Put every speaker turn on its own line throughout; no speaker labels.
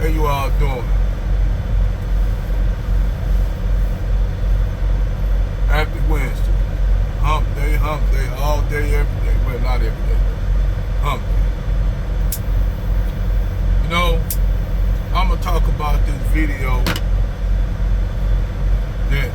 How you all doing? Happy Wednesday. Hump day, all day, every day. Well, not every day, but hump day. You know, I'm going to talk about this video that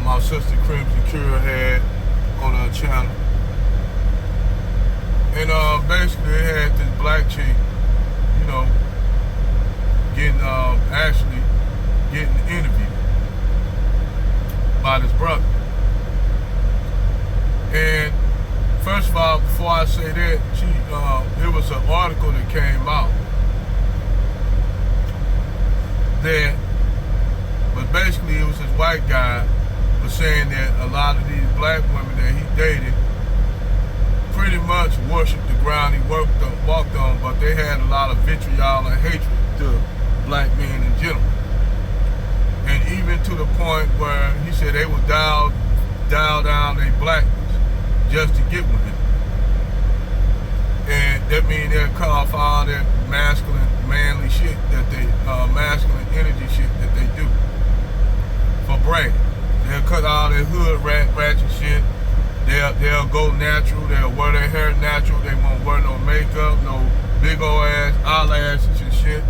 my sister Crimson Cure had on her channel. And basically it had this black chick, you know, actually getting interviewed by this brother. And first of all, before I say that, there was an article that came out but basically it was this white guy was saying that a lot of these black women that he dated pretty much worshiped the ground he walked on, but they had a lot of vitriol and hatred to black men in general. And even to the point where he said they would dial down their blackness just to get with him. And that means they'll cut off all that masculine, manly shit that they, masculine energy shit that they do for bread. They'll cut all that hood ratchet shit. They'll go natural. They'll wear their hair natural. They won't wear no makeup, no big old ass eyelashes and shit.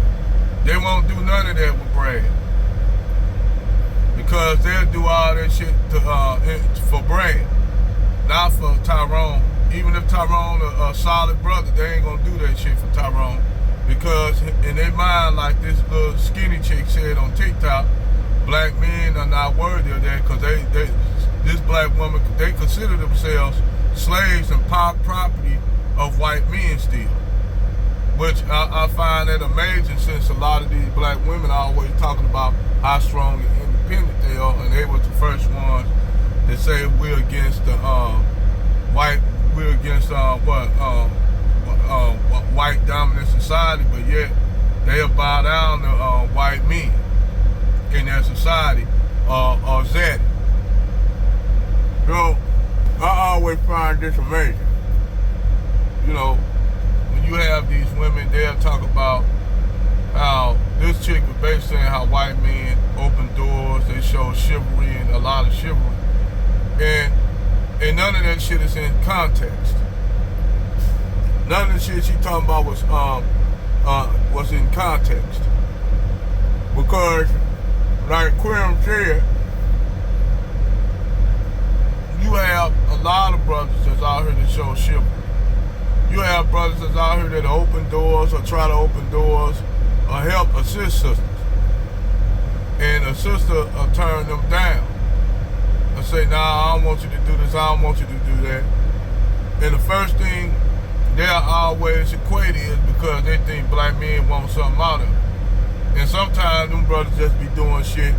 They won't do none of that with Brad, because they'll do all that shit for Brad, not for Tyrone. Even if Tyrone a solid brother, they ain't gonna do that shit for Tyrone, because in their mind, like this little skinny chick said on TikTok, black men are not worthy of that, because this black woman, they consider themselves slaves and property of white men still. Which I find that amazing, since a lot of these black women are always talking about how strong and independent they are, and they were the first ones that say we're against the white dominant society, but yet they'll bow down to white men in their society or zaddy. So I always find this amazing. You know, when you have these women, they'll talk about how this chick was basically saying how white men open doors, they show chivalry and a lot of chivalry. And none of that shit is in context. None of the shit she talking about was in context. Because, like Quim said, you have a lot of brothers that's out here that show chivalry. You have brothers that's out here that open doors or try to open doors or help assist sisters. And a sister will turn them down and say, nah, I don't want you to do this, I don't want you to do that. And the first thing they'll always equate is because they think black men want something out of them. And sometimes them brothers just be doing shit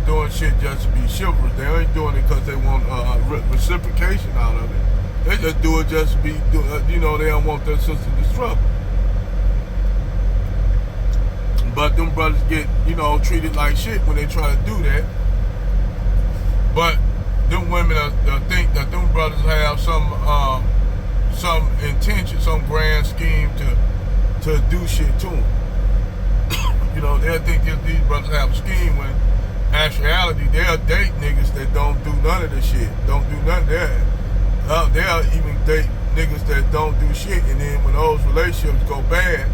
doing shit just to be chivalrous. They ain't doing it because they want reciprocation out of it. They just do it just to be, they don't want their sister to struggle. But them brothers get, treated like shit when they try to do that. But them women think that them brothers have some intention, some grand scheme to do shit to them. They'll think that these brothers have a scheme, when actuality they'll date niggas that don't do none of the shit, don't do none of that. They'll even date niggas that don't do shit, and then when those relationships go bad,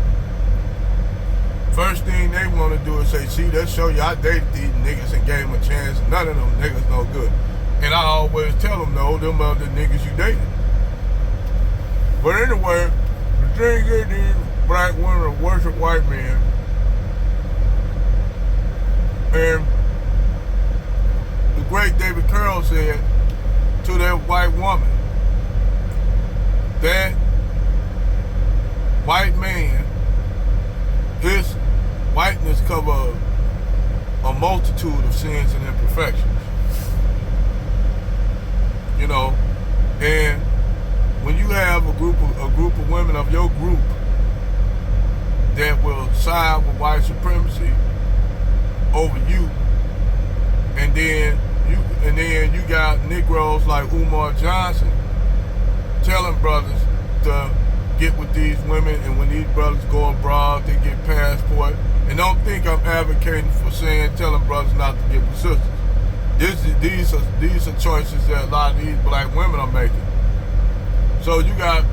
first thing they want to do is say, see, let's show you I dated these niggas and gave them a chance, and none of them niggas no good. And I always tell them, no, them are the niggas you dated. But anyway, the thing is, these black women worship white men. And the great David Carroll said to that white woman that white man, his whiteness covers a multitude of sins and imperfections. And when you have a group of women of your group that will side with white supremacy over you, and then you got Negroes like Umar Johnson telling brothers to get with these women, and when these brothers go abroad, they get passport. And don't think I'm advocating for telling brothers not to get with sisters. These are choices that a lot of these black women are making. So you got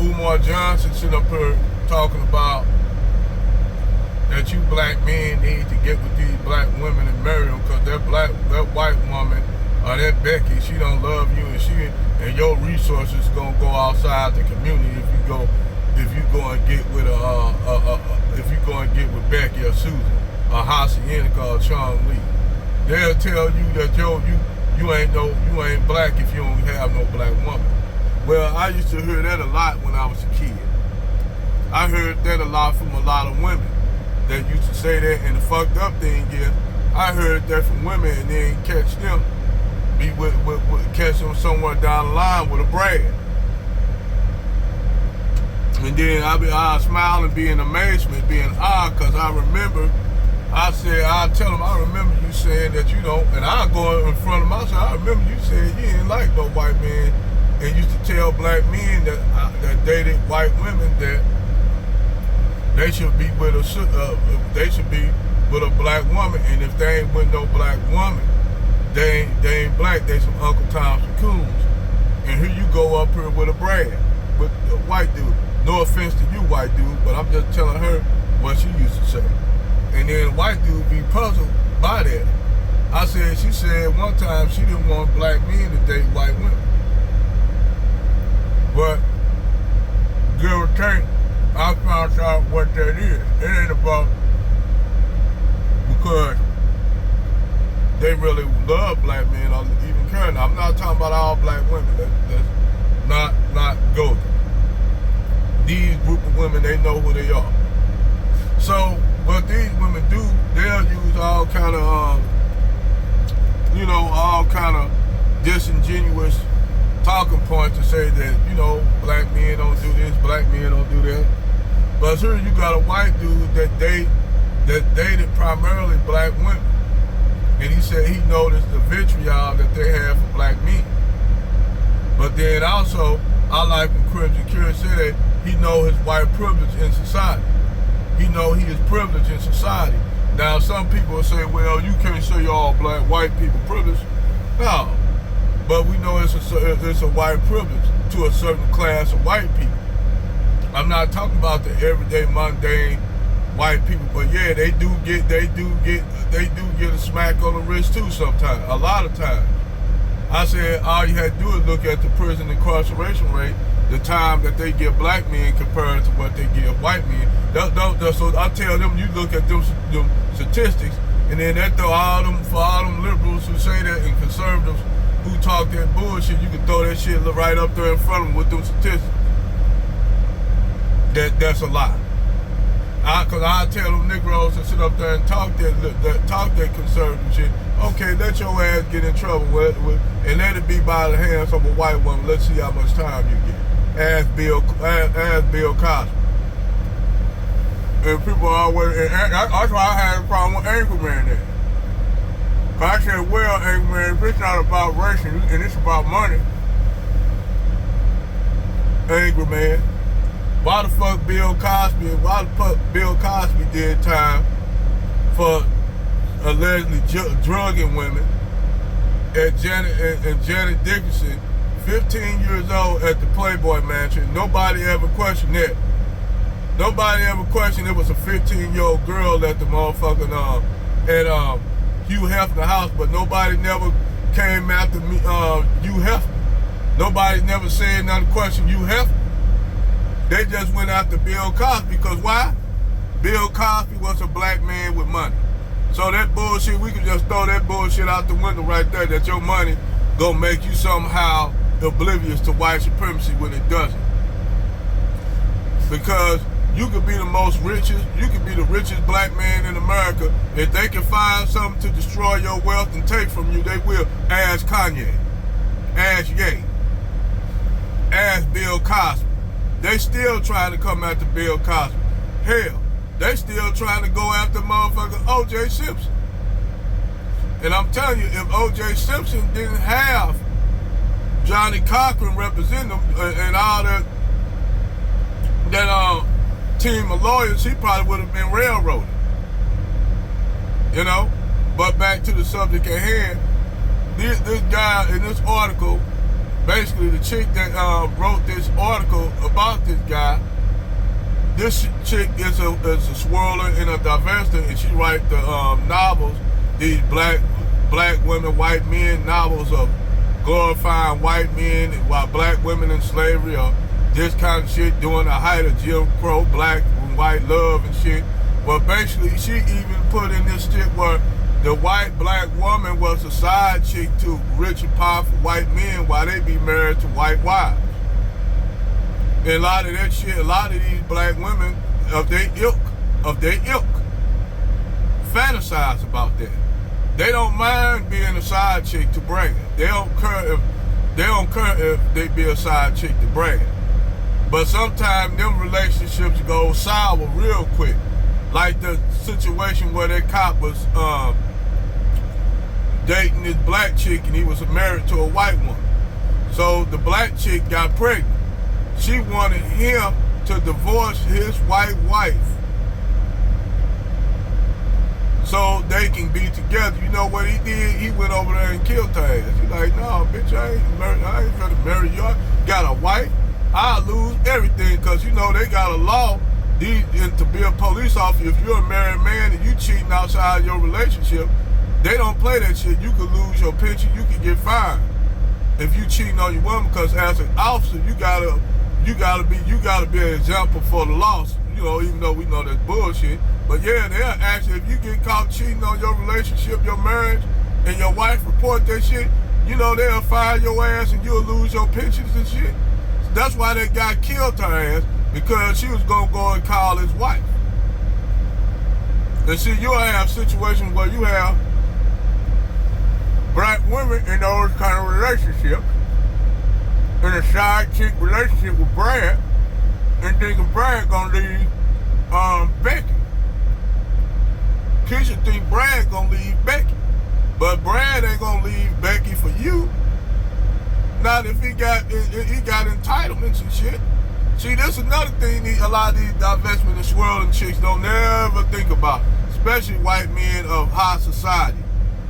Umar Johnson sitting up here talking about that you black men need to get with these black women and marry them because that white woman or that Becky, she don't love you, and your resources gonna go outside the community if you go and get with Becky or Susan or Hacienda or Sean Lee. They'll tell you that you ain't black if you don't have no black woman. Well, I used to hear that a lot when I was a kid. I heard that a lot from a lot of women that used to say that, and the fucked up thing is, I heard that from women and then catch them somewhere down the line with a brag. And then I'll smile and be in amazement, being odd, because I remember, I'll tell them, I remember you saying that you don't, and I'll go in front of myself, I remember you saying you ain't like no white man, and used to tell black men that dated white women that they should be with a black woman, and if they ain't with no black woman, they ain't black, they some Uncle Tom's and Coons. And here you go up here with a brag, with a white dude. No offense to you, white dude, but I'm just telling her what she used to say. And then the white dude be puzzled by that. She said one time she didn't want black men to date white women. But give or take, I found out what that is. It ain't about because they really love black men or even care. Now, I'm not talking about all black women. That's not go there. These group of women, they know who they are. So what these women do, they'll use all kind of disingenuous talking points to say that, black men don't do this, black men don't do that. But here you got a white dude that dated primarily black women. And he said he noticed the vitriol that they have for black men. But then also, I like when Crimson Cure said that he know his white privilege in society. He know he is privileged in society. Now some people say, well, you can't say all black white people privilege. No, but we know it's a white privilege to a certain class of white people. I'm not talking about the everyday mundane white people, but yeah, they do get a smack on the wrist too sometimes, a lot of times. I said all you had to do is look at the prison incarceration rate, the time that they give black men compared to what they give white men. So I tell them, you look at them statistics, and then that throw for all them liberals who say that and conservatives who talk that bullshit, you can throw that shit right up there in front of them with them statistics. That's a lie. Because I tell them Negroes to sit up there and talk that conservative shit. Okay, let your ass get in trouble and let it be by the hands of a white woman. Let's see how much time you get. Ask Bill Cosby. And people always, and that's why I had a problem with Anchorman there. I said, well, Anchorman, if it's not about race and it's about money, Anchorman, why the fuck Bill Cosby did time for allegedly drugging women and Janet Dickinson, 15 years old at the Playboy Mansion? Nobody ever questioned that. Nobody ever questioned it was a 15-year-old girl at the motherfucking at Hugh Hefner's house, but nobody never came after me, Hugh Hefner. Nobody never said another question, Hugh Hefner. They just went after Bill Cosby, because why? Bill Cosby was a black man with money. So that bullshit, we can just throw that bullshit out the window right there, that your money gonna make you somehow oblivious to white supremacy when it doesn't. Because you could be you could be the richest black man in America. If they can find something to destroy your wealth and take from you, they will. Ask Kanye, ask Ye, ask Bill Cosby. They still trying to come after Bill Cosby. Hell, they still trying to go after motherfucker O.J. Simpson. And I'm telling you, if O.J. Simpson didn't have Johnny Cochran representing him and all that that team of lawyers, he probably would have been railroaded. You know? But back to the subject at hand, this guy in this article, basically the chick that wrote this article about this guy, this chick is a swirler and a divester, and she writes the novels, these black women, white men novels of glorifying white men and while black women in slavery or this kind of shit during the height of Jim Crow, black and white love and shit. Well, basically, she even put in this shit where the white black woman was a side chick to rich and powerful white men while they be married to white wives. And a lot of that shit, a lot of these black women of their ilk, fantasize about that. They don't mind being a side chick to brag it. They don't care if they be a side chick to brag it. But sometimes them relationships go sour real quick. Like the situation where that cop was dating this black chick and he was married to a white woman. So the black chick got pregnant. She wanted him to divorce his white wife so they can be together. You know what he did? He went over there and killed her ass. He's like, no, bitch, I ain't gonna marry you. I got a wife. I'll lose everything, because, you know, they got a law to be a police officer. If you're a married man and you cheating outside your relationship, they don't play that shit. You could lose your pension. You could get fined if you cheating on your woman, because as an officer, you gotta be an example for the law. You know, even though we know that's bullshit. But yeah, they'll actually, if you get caught cheating on your relationship, your marriage, and your wife report that shit, you know, they'll fire your ass and you'll lose your pensions and shit. That's why that guy killed her ass, because she was gonna go and call his wife. And see, you'll have situations where you have black women in those kind of relationships, in a side chick relationship with Brad, and thinking Brad gonna leave Becky. Keisha think Brad gonna leave Becky, but Brad ain't gonna leave Becky for you. Not if he got entitlements and shit. See, that's another thing a lot of these divestment and swirling chicks don't never think about, especially white men of high society.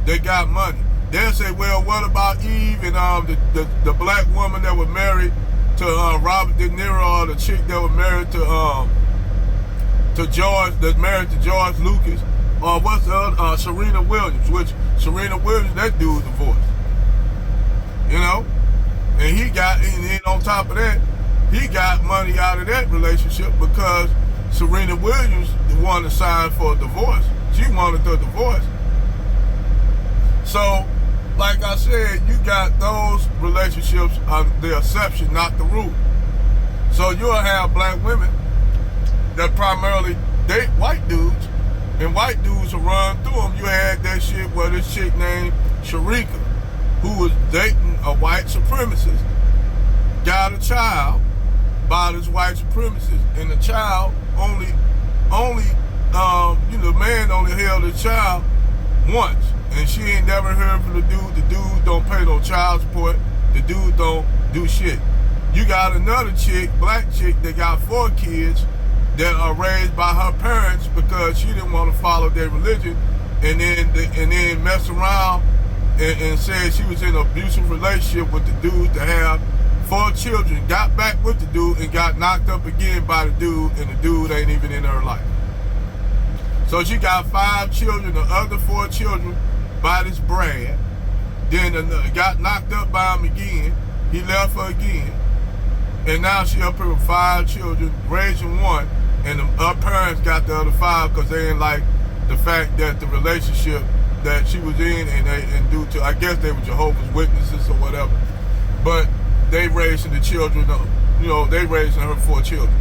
They got money. They'll say, well, what about Eve and the black woman that was married to Robert De Niro, or the chick that was married to George, that's married to George Lucas, or what's the other, Serena Williams, which Serena Williams, that dude divorced. You know? And then on top of that, he got money out of that relationship because Serena Williams wanted to sign for a divorce. She wanted the divorce. So, like I said, you got those relationships are the exception, not the rule. So you'll have black women that primarily date white dudes, and white dudes will run through them. You had that shit where this chick named Sharika, who was dating a white supremacist, got a child by this white supremacist, and the child the man only held the child once, and she ain't never heard from the dude. The dude don't pay no child support. The dude don't do shit. You got another chick, black chick, that got 4 kids that are raised by her parents because she didn't want to follow their religion, and then mess around and said she was in an abusive relationship with the dude to have 4 children, got back with the dude and got knocked up again by the dude, and the dude ain't even in her life. So she got 5 children, the other 4 children by this Brad, then got knocked up by him again, he left her again, and now she up here with 5 children, raising 1, and her parents got the other 5 because they didn't like the fact that the relationship that she was in, and due to, I guess they were Jehovah's Witnesses or whatever, but they raising the children, you know, they raising her 4 children.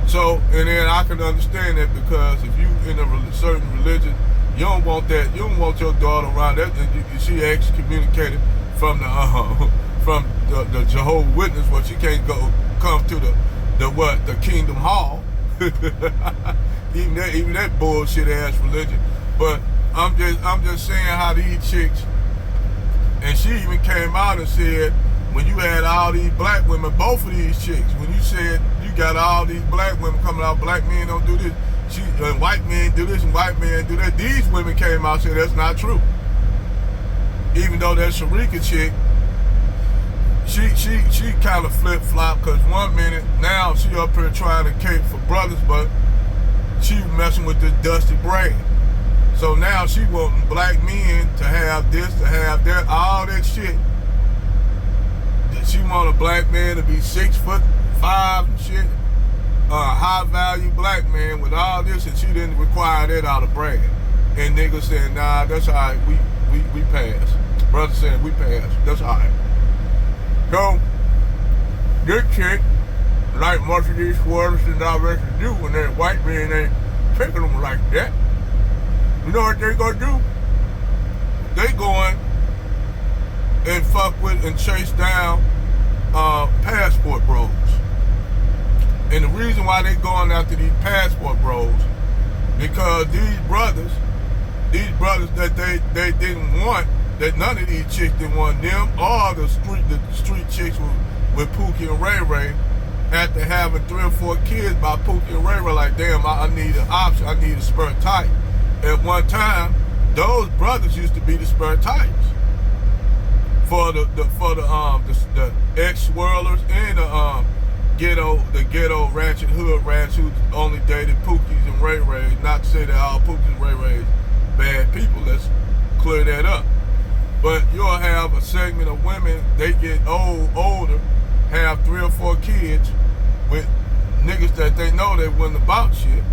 So, and then I can understand that, because if you in a certain religion, you don't want that, you don't want your daughter around that, and she excommunicated from the Jehovah's Witness, where she can't come to the Kingdom Hall. even that bullshit ass religion. But I'm just saying how these chicks, and she even came out and said, when you had all these black women, both of these chicks, when you said you got all these black women coming out, black men don't do this. And white men do this and white men do that. These women came out and said that's not true. Even though that Sharika chick, she kind of flip-flop, because one minute, now she up here trying to cape for brothers, but she messing with this dusty brain. So now she wanting black men to have this, to have that, all that shit. She want a black man to be 6'5" and shit. High value black man with all this, and she didn't require that out of Brad. And niggas saying, nah, that's all right, we pass. Brother saying, we pass, that's all right. So, this chick, like most of these sweaters and all that to do when that white man ain't picking them like that, you know what they gonna do? They going and fuck with and chase down passport bros. And the reason why they going after these passport bros, because these brothers that they didn't want, that none of these chicks didn't want them, or the street chicks with Pookie and Ray Ray, after having 3 or 4 kids by Pookie and Ray Ray, like, damn, I need an option, I need a spare type. At one time, those brothers used to be the spare types for the ex-swirlers and the ghetto ratchet hood rats who only dated Pookies and Ray Rays. Not to say that all Pookies and Ray Rays bad people, let's clear that up. But you'll have a segment of women, they get older, have 3 or 4 kids with niggas that they know they wasn't about shit.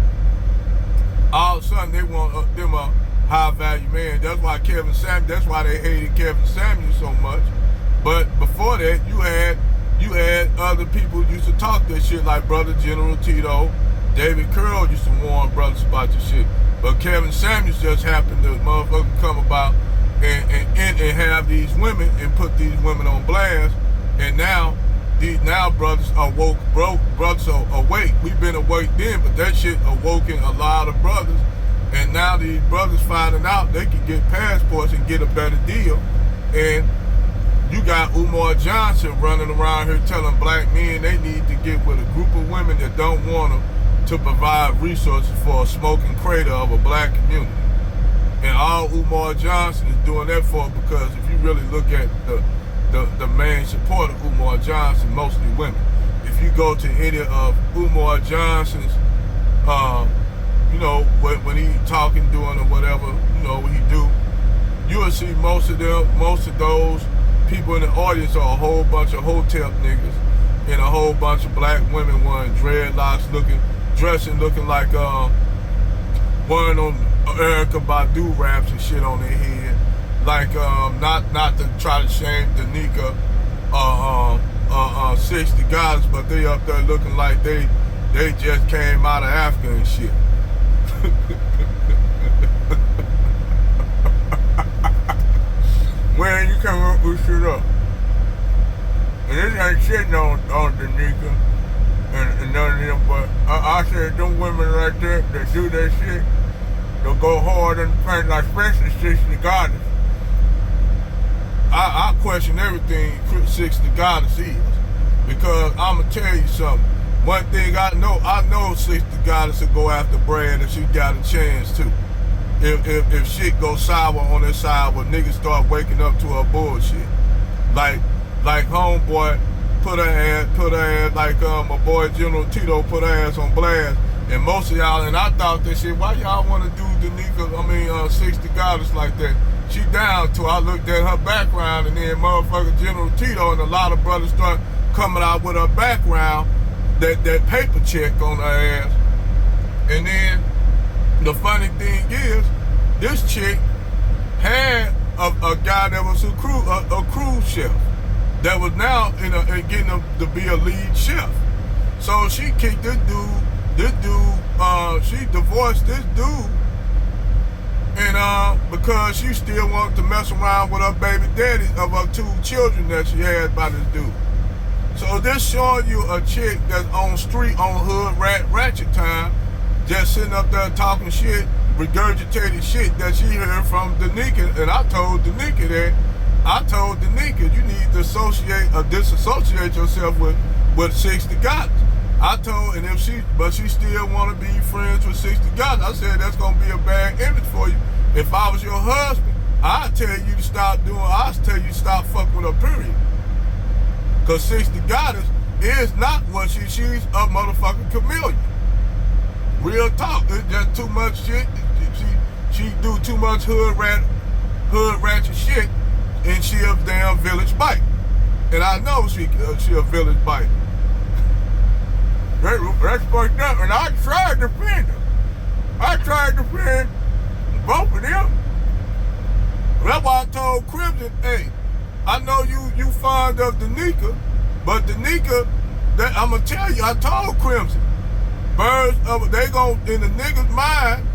All of a sudden they want them a high value man. That's why that's why they hated Kevin Samuel so much. But before that, you had other people who used to talk that shit, like Brother General Tito. David Carroll used to warn brothers about this shit. But Kevin Samuels just happened to motherfucking come about and have these women and put these women on blast. And now brothers are woke, brothers are awake. We've been awake then, but that shit awoken a lot of brothers. And now these brothers finding out they can get passports and get a better deal. And you got Umar Johnson running around here telling black men they need to get with a group of women that don't want them to provide resources for a smoking crater of a black community. And all Umar Johnson is doing that for, because if you really look at the main support of Umar Johnson, mostly women. If you go to any of Umar Johnson's, you know, when he talking, doing or whatever, you know, what he do, you will see most of those people in the audience are a whole bunch of hotel niggas and a whole bunch of black women wearing dreadlocks, dressing looking like wearing on Erykah Badu raps and shit on their head. Like not to try to shame Danica 60 Goddess, but they up there looking like they just came out of Africa and shit. When you come up with shit up. And this ain't shitting on Danica and none of them, but I said them women right there that do that shit, they'll go hard in the paint, like especially 60 Goddess. I question everything 60 Goddess is, because I'ma tell you something. One thing I know 60 Goddess will go after Brad if she got a chance to. If shit goes sour on her side, when niggas start waking up to her bullshit. Like homeboy put her ass like my boy General Tito put her ass on blast. And most of y'all, and I thought that shit, why y'all wanna do Danica, 60 Goddess like that? She down to, I looked at her background, and then motherfucker General Tito and a lot of brothers start coming out with her background, that paper check on her ass. And then the funny thing is, this chick had a guy that was a cruise chef that was now getting him to be a lead chef. So she kicked this dude, she divorced this dude, and because she still wanted to mess around with her baby daddy of her 2 children that she had by this dude. So this showing you a chick that's on hood ratchet time, just sitting up there talking shit, regurgitating shit that she heard from Danica. And I told Danica you need to disassociate yourself with 60 Goddess. I told, and but she still want to be friends with 60 guys. I said that's gonna be a bad image for you. If I was your husband, I'd tell you to stop doing. I'd tell you to stop fucking with her, period. Cause 60 Goddess is not what she's a motherfucking chameleon. Real talk. It's just too much shit. She do too much hood ratchet shit, and she a damn village bite. And I know she a village bite. That's fucked up. And I tried to defend her. I tried to defend both of them. That's why I told Crimson, hey, I know you fond of Danica, but Danica, I'm gonna tell you, I told Crimson, they gon' in the nigga's mind,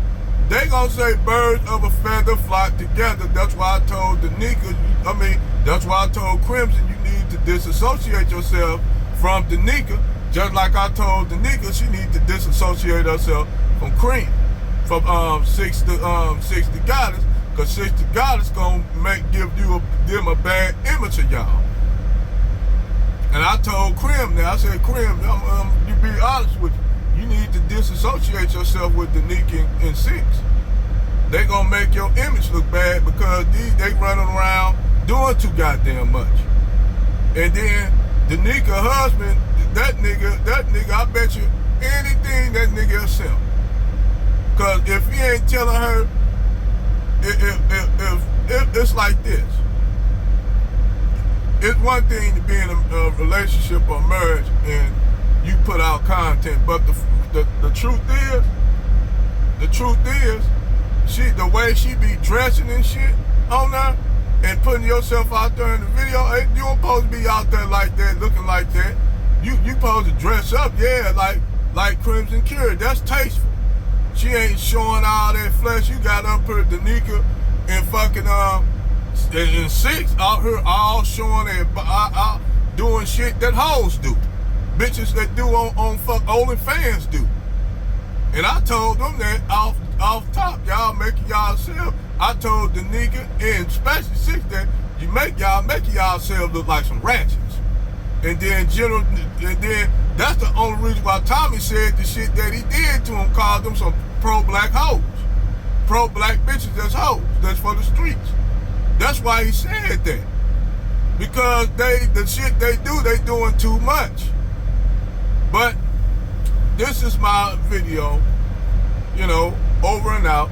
they gonna say birds of a feather flock together. That's why I told Danica, that's why I told Crimson, you need to disassociate yourself from Danica, just like I told Danica she need to disassociate herself from Cream, from 60 Goddess, because 60 Goddess gonna give them a bad image of y'all. And I told Crim now, I said, Crim, you be honest with you need to disassociate yourself with Danica and Six. They gonna make your image look bad because they running around doing too goddamn much. And then Danica husband, that nigga, I bet you anything that nigga will sell. Cause if he ain't telling her, if it's like this. It's one thing to be in a relationship or marriage and you put out content, but the truth is, the way she be dressing and shit on her and putting yourself out there in the video, you don't supposed to be out there like that, looking like that. You supposed to dress up, yeah, like Crimson Cure. That's tasteful. She ain't showing all that flesh. You got up her Danica and fucking and Six out here all showing and doing shit that hoes do. Bitches that do on fuck OnlyFans do. And I told them that off top, y'all making y'allself. I told Danica and especially Six that you make yourselves look like some ratchets. And then that's the only reason why Tommy said the shit that he did to him, called them some pro-black hoes. Pro-black bitches that's hoes. That's for the streets. That's why he said that. Because the shit they doing too much. But this is my video, over and out.